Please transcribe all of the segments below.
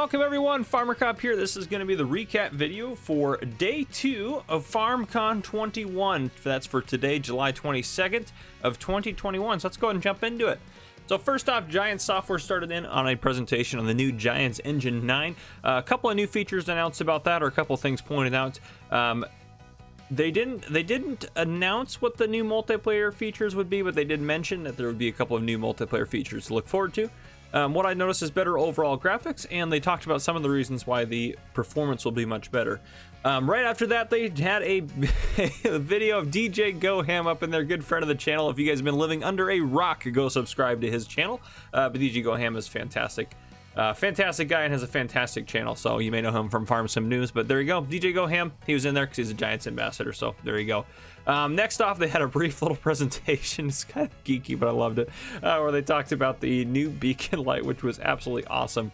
welcome everyone, Farmer Cop here. This is going to be the recap video for day 2 of FarmCon 21. That's for today, July 22nd of 2021. So let's go ahead and jump into it. So first off, Giants Software started in on a presentation on the new Giants Engine 9. A couple of new features announced about that, or a couple of things pointed out. They didn't announce what the new multiplayer features would be, but they did mention that there would be a couple of new multiplayer features to look forward to. What I noticed is better overall graphics, and they talked about some of the reasons why the performance will be much better. Right after that, they had a video of DJ GoHam up in there, good friend of the channel. If you guys have been living under a rock, go subscribe to his channel. But DJ GoHam is fantastic. Fantastic guy and has a fantastic channel, so you may know him from Farm Sim News. But there you go, DJ GoHam. He was in there because he's a Giants ambassador, so there you go. Next off, they had a brief little presentation. It's kind of geeky, but I loved it, where they talked about the new beacon light, which was absolutely awesome.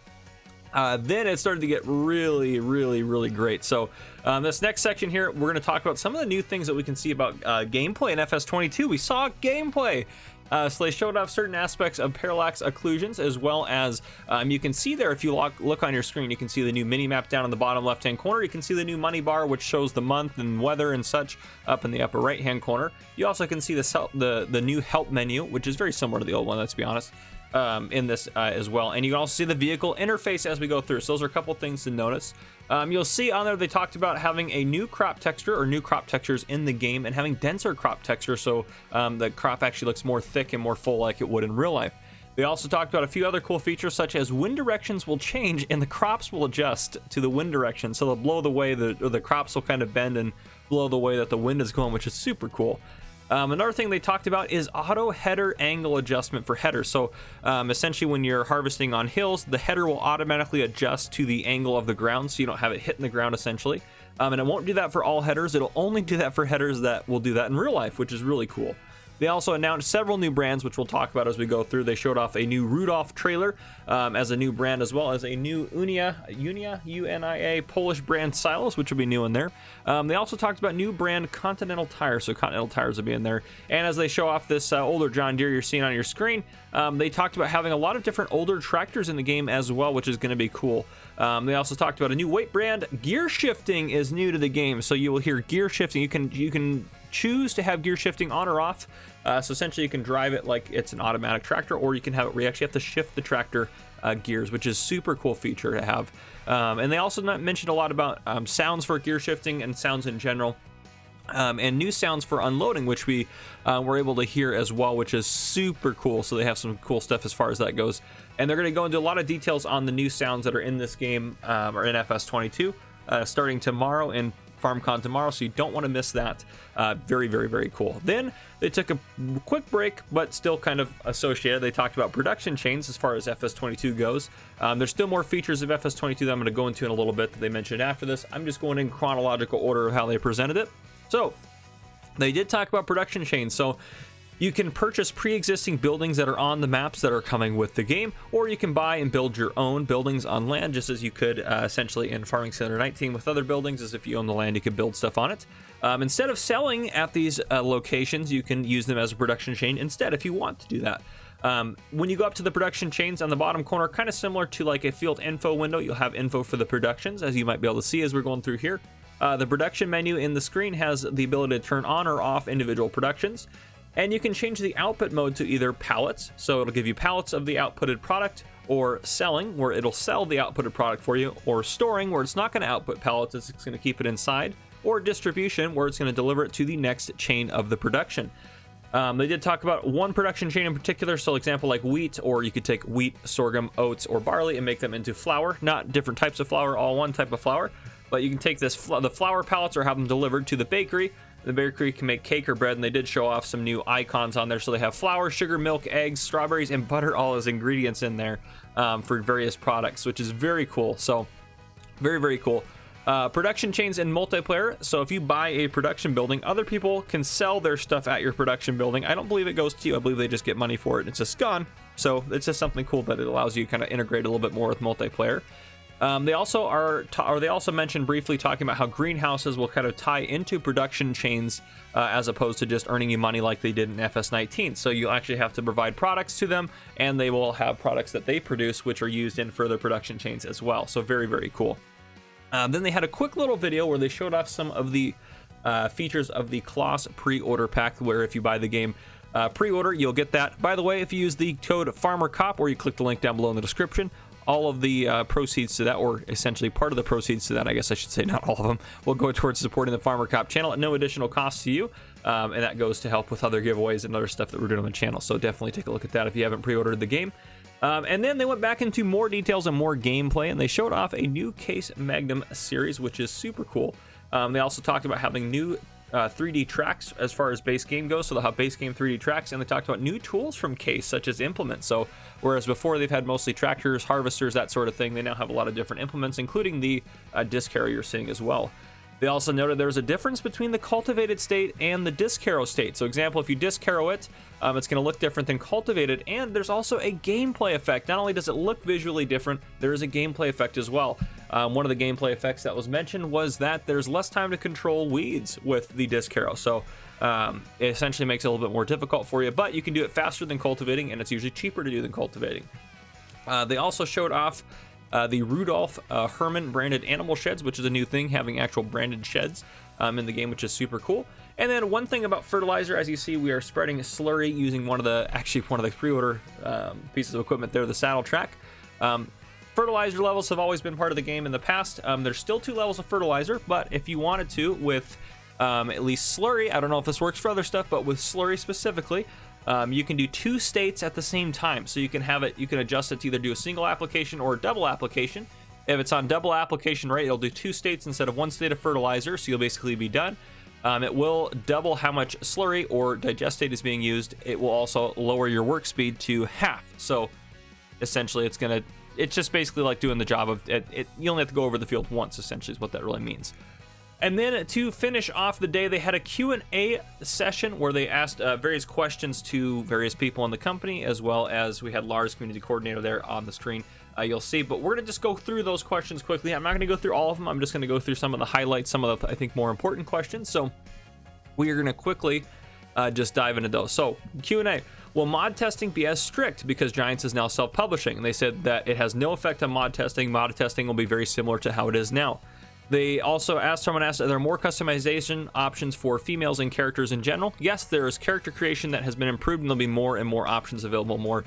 Then it started to get really great. So this next section here, we're going to talk about some of the new things that we can see about gameplay in FS22. We saw gameplay. So they showed off certain aspects of parallax occlusions, as well as you can see there, if you look on your screen, you can see the new mini map down in the bottom left hand corner. You can see the new money bar, which shows the month and weather and such, up in the upper right hand corner. You also can see the new help menu, which is very similar to the old one, let's be honest, in this as well. And you can also see the vehicle interface as we go through. So those are a couple things to notice. You'll see on there they talked about having a new crop texture, or new crop textures in the game, and having denser crop texture, so the crop actually looks more thick and more full like it would in real life. They also talked about a few other cool features, such as wind directions will change and the crops will adjust to the wind direction, so they'll blow the way the crops will kind of bend and blow the way that the wind is going, which is super cool. Another thing they talked about is auto header angle adjustment for headers. So essentially, when you're harvesting on hills, the header will automatically adjust to the angle of the ground, so you don't have it hitting the ground essentially. And it won't do that for all headers. It'll only do that for headers that will do that in real life, which is really cool. They also announced several new brands, which we'll talk about as we go through. They showed off a new Rudolph trailer as a new brand, as well as a new Unia, U-N-I-A Polish brand silos, which will be new in there. They also talked about new brand Continental tires, so Continental tires will be in there. And as they show off this older John Deere you're seeing on your screen, they talked about having a lot of different older tractors in the game as well, which is going to be cool. They also talked about a new weight brand. Gear shifting is new to the game, so you will hear gear shifting. You can choose to have gear shifting on or off. So essentially you can drive it like it's an automatic tractor, or you can have it where you actually have to shift the tractor gears, which is super cool feature to have. And they also mentioned a lot about sounds for gear shifting and sounds in general. And new sounds for unloading, which we were able to hear as well, which is super cool. So they have some cool stuff as far as that goes. And they're going to go into a lot of details on the new sounds that are in this game, or in FS22, starting tomorrow in FarmCon tomorrow, so you don't want to miss that. Very cool. Then they took a quick break, but still kind of associated. They talked about production chains as far as FS22 goes. There's still more features of FS22 that I'm going to go into in a little bit that they mentioned after this. I'm just going in chronological order of how they presented it. So they did talk about production chains. So you can purchase pre-existing buildings that are on the maps that are coming with the game, or you can buy and build your own buildings on land, just as you could essentially in Farming Simulator 19 with other buildings. As if you own the land, you could build stuff on it. Instead of selling at these locations, you can use them as a production chain instead if you want to do that. When you go up to the production chains on the bottom corner, kind of similar to like a field info window, you'll have info for the productions, as you might be able to see as we're going through here. The production menu in the screen has the ability to turn on or off individual productions. And you can change the output mode to either pallets, so it'll give you pallets of the outputted product, or selling, where it'll sell the outputted product for you, or storing, where it's not going to output pallets, it's going to keep it inside, or distribution, where it's going to deliver it to the next chain of the production. They did talk about one production chain in particular, so example like wheat, or you could take wheat, sorghum, oats, or barley and make them into flour. Not different types of flour, all one type of flour, but you can take the flour pallets or have them delivered to the bakery. The bakery can make cake or bread, and they did show off some new icons on there. So they have flour, sugar, milk, eggs, strawberries, and butter, all as ingredients in there for various products, which is very cool. So very cool. Production chains and multiplayer. So if you buy a production building, other people can sell their stuff at your production building. I don't believe it goes to you. I believe they just get money for it. It's just gone. So it's just something cool that it allows you to kind of integrate a little bit more with multiplayer. They also mentioned briefly talking about how greenhouses will kind of tie into production chains as opposed to just earning you money like they did in FS19. So you actually have to provide products to them, and they will have products that they produce which are used in further production chains as well. So very, very cool. Then they had a quick little video where they showed off some of the features of the Kloss pre-order pack, where if you buy the game pre-order, you'll get that. By the way, if you use the code FarmerCop, or you click the link down below in the description, all of the proceeds to that, or essentially part of the proceeds to that, I guess I should say, not all of them, will go towards supporting the Farmer Cop channel at no additional cost to you, and that goes to help with other giveaways and other stuff that we're doing on the channel. So definitely take a look at that if you haven't pre-ordered the game. And then they went back into more details and more gameplay, and they showed off a new Case Magnum series, which is super cool. They also talked about having new 3D tracks as far as base game goes, so they'll have base game 3D tracks, and they talked about new tools from Case, such as implements. So whereas before they've had mostly tractors, harvesters, that sort of thing, they now have a lot of different implements, including the disc harrow you're seeing as well. They also noted there's a difference between the cultivated state and the disc harrow state. So example, if you disc harrow it, it's going to look different than cultivated, and there's also a gameplay effect. Not only does it look visually different, there is a gameplay effect as well. One of the gameplay effects that was mentioned was that there's less time to control weeds with the disc harrow. So it essentially makes it a little bit more difficult for you, but you can do it faster than cultivating, and it's usually cheaper to do than cultivating. They also showed off the Rudolph Herman branded animal sheds, which is a new thing, having actual branded sheds in the game, which is super cool. And then one thing about fertilizer, as you see, we are spreading slurry using one of the pre-order pieces of equipment there, the saddle track. Fertilizer levels have always been part of the game in the past. There's still 2 levels of fertilizer, but if you wanted to with at least slurry, I don't know if this works for other stuff, but with slurry specifically, you can do 2 states at the same time. So you can have it, you can adjust it to either do a single application or a double application. If it's on double application rate, it'll do 2 states instead of 1 state of fertilizer, so you'll basically be done. It will double how much slurry or digestate is being used. It will also lower your work speed to half. So essentially it's just basically like doing the job of it. You only have to go over the field once, essentially, is what that really means. And then to finish off the day, they had a Q&A session where they asked various questions to various people in the company, as well as we had Lars, community coordinator, there on the screen. You'll see, but we're going to just go through those questions quickly. I'm not going to go through all of them. I'm just going to go through some of the highlights, some of the, I think, more important questions. So we are going to quickly just dive into those. So Q&A. Will mod testing be as strict because Giants is now self-publishing? And they said that it has no effect on mod testing. Mod testing will be very similar to how it is now. They also asked, someone asked, are there more customization options for females and characters in general? Yes, there is character creation that has been improved, and there'll be more and more options available, more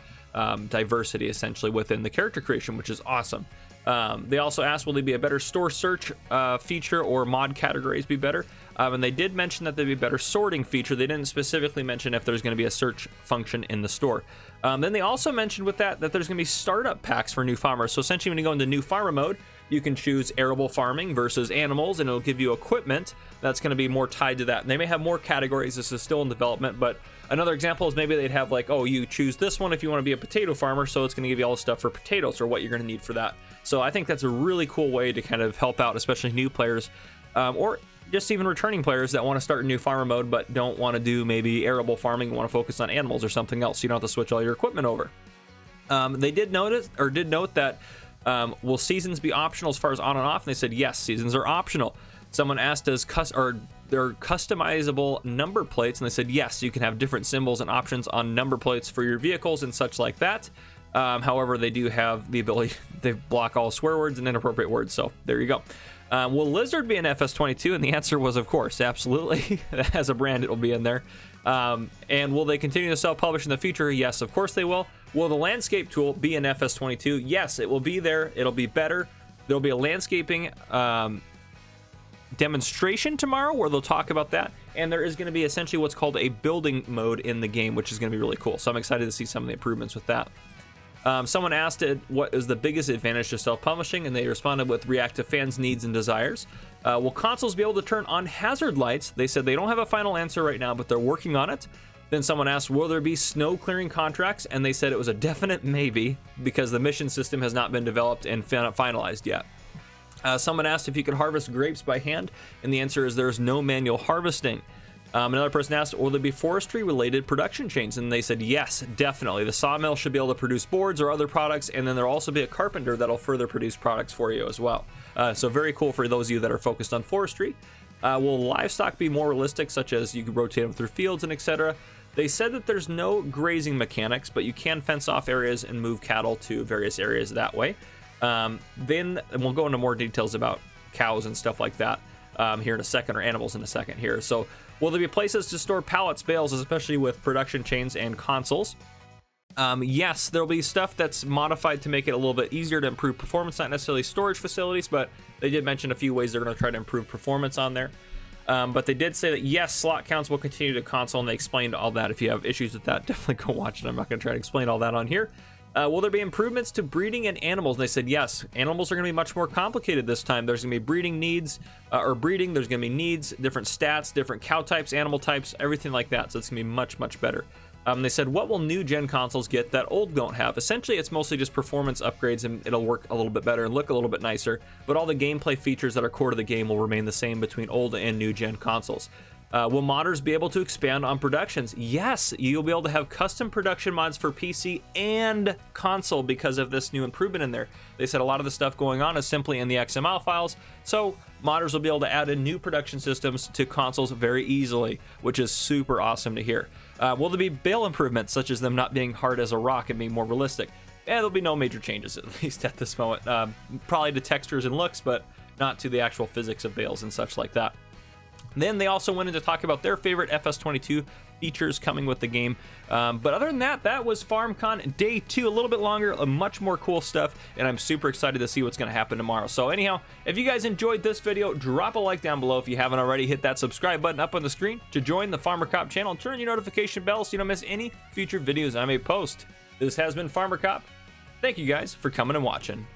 diversity essentially within the character creation, which is awesome. They also asked, will there be a better store search feature, or mod categories be better? And they did mention that there'd be a better sorting feature. They didn't specifically mention if there's going to be a search function in the store. Then they also mentioned with that there's going to be startup packs for new farmers. So essentially when you go into new farmer mode, you can choose arable farming versus animals, and it'll give you equipment that's going to be more tied to that. And they may have more categories. This is still in development, but another example is maybe they'd have like, oh, you choose this one if you want to be a potato farmer, so it's going to give you all the stuff for potatoes or what you're going to need for that. So I think that's a really cool way to kind of help out, especially new players, or just even returning players that want to start a new farmer mode but don't want to do maybe arable farming and want to focus on animals or something else. So you don't have to switch all your equipment over. They did note that will seasons be optional as far as on and off? And they said yes, seasons are optional. Someone asked, there customizable number plates? And they said yes, you can have different symbols and options on number plates for your vehicles and such like that. However, they do have the ability, they block all swear words and inappropriate words, so there you go. Will Lizard be in FS22? And the answer was, of course, absolutely. As a brand, it will be in there. And will they continue to self-publish in the future? Yes, of course they will. Will the landscape tool be in FS22? Yes, it will be there. It'll be better. There'll be a landscaping demonstration tomorrow where they'll talk about that. And there is going to be essentially what's called a building mode in the game, which is going to be really cool. So I'm excited to see some of the improvements with that. Someone asked what is the biggest advantage to self-publishing, and they responded with react to fans' needs and desires. Will consoles be able to turn on hazard lights? They said they don't have a final answer right now, but they're working on it. Then someone asked, will there be snow clearing contracts? And they said it was a definite maybe because the mission system has not been developed and finalized yet. Someone asked if you could harvest grapes by hand, and the answer is there's no manual harvesting. Another person asked, will there be forestry related production chains? And they said, yes, definitely. The sawmill should be able to produce boards or other products, and then there'll also be a carpenter that'll further produce products for you as well. So very cool for those of you that are focused on forestry. Will livestock be more realistic, such as you can rotate them through fields and etc.? They said that there's no grazing mechanics, but you can fence off areas and move cattle to various areas that way. Then we'll go into more details about cows and stuff like that here in a second, or animals in a second here. So will there be places to store pallets, bales, especially with production chains and consoles? Yes, there'll be stuff that's modified to make it a little bit easier to improve performance, not necessarily storage facilities, but they did mention a few ways they're going to try to improve performance on there. But they did say that yes, slot counts will continue to console, and they explained all that. If you have issues with that, definitely go watch it. I'm not going to try to explain all that on here. Will there be improvements to breeding and animals? And they said yes, animals are going to be much more complicated this time. There's going to be breeding needs, or breeding, there's going to be needs, different stats, different cow types, animal types, everything like that. So it's going to be much, much better. They said, what will new gen consoles get that old don't have? Essentially, it's mostly just performance upgrades, and it'll work a little bit better and look a little bit nicer, but all the gameplay features that are core to the game will remain the same between old and new gen consoles. Will modders be able to expand on productions? Yes, you'll be able to have custom production mods for PC and console because of this new improvement in there. They said a lot of the stuff going on is simply in the XML files, so modders will be able to add in new production systems to consoles very easily, which is super awesome to hear. Will there be bale improvements, such as them not being hard as a rock and being more realistic? There'll be no major changes, at least at this moment. Probably to textures and looks, but not to the actual physics of bales and such like that. Then they also went in to talk about their favorite FS22 features coming with the game. But other than that, that was FarmCon Day 2, a little bit longer, much more cool stuff, and I'm super excited to see what's going to happen tomorrow. So anyhow, if you guys enjoyed this video, drop a like down below. If you haven't already, hit that subscribe button up on the screen to join the Farmer Cop channel, and turn on your notification bell so you don't miss any future videos I may post. This has been Farmer Cop. Thank you guys for coming and watching.